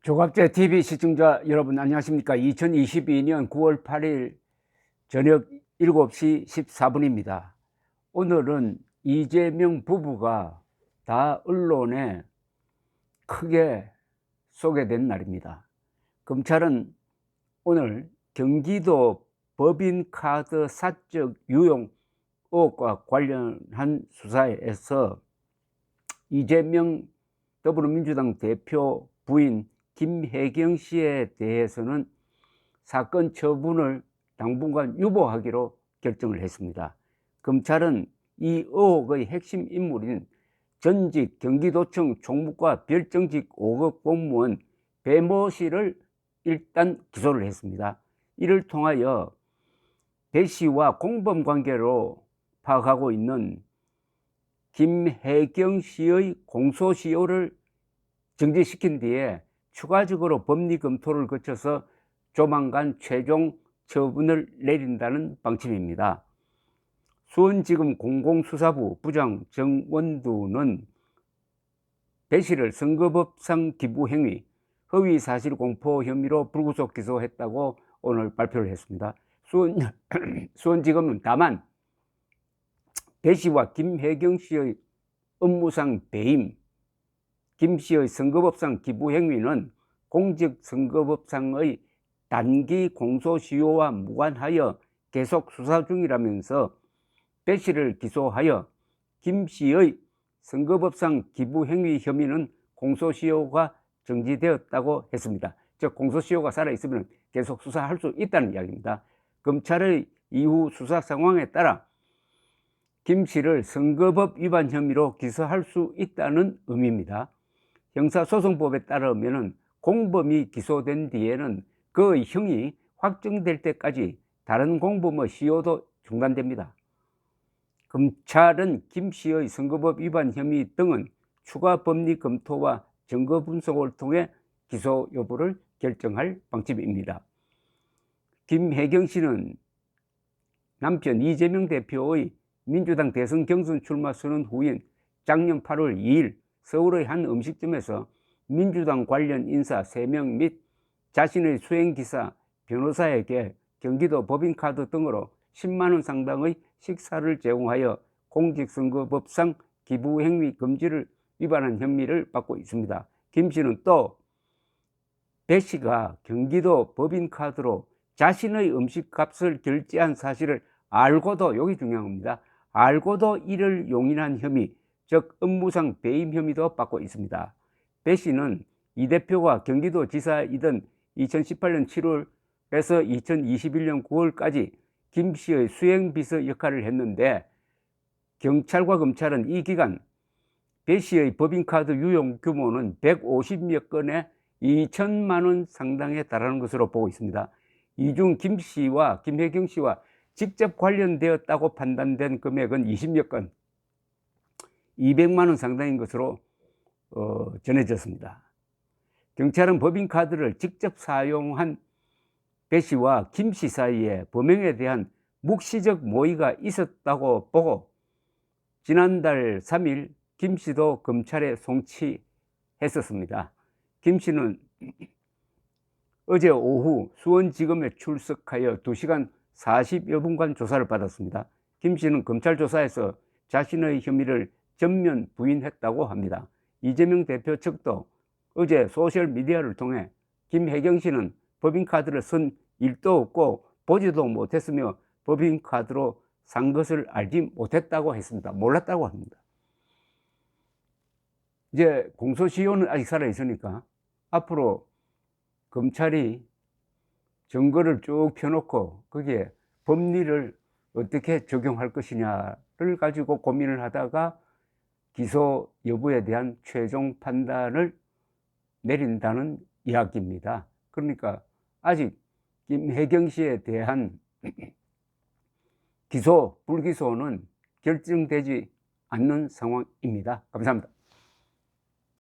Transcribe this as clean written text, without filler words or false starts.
조갑제 TV 시청자 여러분 안녕하십니까. 2022년 9월 8일 저녁 7시 14분입니다. 오늘은 이재명 부부가 다 언론에 크게 소개된 날입니다. 검찰은 오늘 경기도 법인카드 사적 유용 의혹과 관련한 수사에서 이재명 더불어민주당 대표 부인 김혜경 씨에 대해서는 사건 처분을 당분간 유보하기로 결정을 했습니다. 검찰은 이 의혹의 핵심 인물인 전직 경기도청 총무과 별정직 5급 공무원 배모 씨를 일단 기소를 했습니다. 이를 통하여 배 씨와 공범 관계로 파악하고 있는 김혜경 씨의 공소시효를 정지시킨 뒤에 추가적으로 법리 검토를 거쳐서 조만간 최종 처분을 내린다는 방침입니다. 수원지검 공공수사부 부장 정원두는 배 씨를 선거법상 기부행위, 허위사실 공포 혐의로 불구속 기소했다고 오늘 발표를 했습니다. 수원지검은 다만 배 씨와 김혜경 씨의 업무상 배임, 김 씨의 선거법상 기부행위는 공직선거법상의 단기 공소시효와 무관하여 계속 수사 중이라면서 배 씨를 기소하여 김 씨의 선거법상 기부행위 혐의는 공소시효가 정지되었다고 했습니다. 즉 공소시효가 살아있으면 계속 수사할 수 있다는 이야기입니다. 검찰의 이후 수사 상황에 따라 김 씨를 선거법 위반 혐의로 기소할 수 있다는 의미입니다. 형사소송법에 따르면 공범이 기소된 뒤에는 그의 형이 확정될 때까지 다른 공범의 시효도 중단됩니다. 검찰은 김 씨의 선거법 위반 혐의 등은 추가 법리 검토와 증거 분석을 통해 기소 여부를 결정할 방침입니다. 김혜경 씨는 남편 이재명 대표의 민주당 대선 경선 출마 선언 후인 작년 8월 2일 서울의 한 음식점에서 민주당 관련 인사 3명 및 자신의 수행기사, 변호사에게 경기도 법인카드 등으로 10만 원 상당의 식사를 제공하여 공직선거법상 기부행위 금지를 위반한 혐의를 받고 있습니다. 김 씨는 또 배 씨가 경기도 법인카드로 자신의 음식값을 결제한 사실을 알고도, 여기 중요한 겁니다. 알고도 이를 용인한 혐의, 즉 업무상 배임 혐의도 받고 있습니다. 배 씨는 이 대표가 경기도지사이던 2018년 7월에서 2021년 9월까지 김 씨의 수행비서 역할을 했는데 경찰과 검찰은 이 기간 배 씨의 법인카드 유용 규모는 150여 건에 2천만 원 상당에 달하는 것으로 보고 있습니다. 이 중 김 씨와 김혜경 씨와 직접 관련되었다고 판단된 금액은 20여 건, 200만 원 상당인 것으로 전해졌습니다. 경찰은 법인카드를 직접 사용한 배 씨와 김 씨 사이에 범행에 대한 묵시적 모의가 있었다고 보고 지난달 3일 김 씨도 검찰에 송치했었습니다. 김 씨는 어제 오후 수원지검에 출석하여 2시간 40여 분간 조사를 받았습니다. 김 씨는 검찰 조사에서 자신의 혐의를 전면 부인했다고 합니다. 이재명 대표 측도 어제 소셜미디어를 통해 김혜경 씨는 법인카드를 쓴 일도 없고 보지도 못했으며 법인카드로 산 것을 알지 못했다고 했습니다. 몰랐다고 합니다. 이제 공소시효는 아직 살아있으니까 앞으로 검찰이 증거를 쭉 펴놓고 거기에 법리를 어떻게 적용할 것이냐를 가지고 고민을 하다가 기소 여부에 대한 최종 판단을 내린다는 이야기입니다. 그러니까 아직 김혜경 씨에 대한 기소, 불기소는 결정되지 않는 상황입니다. 감사합니다.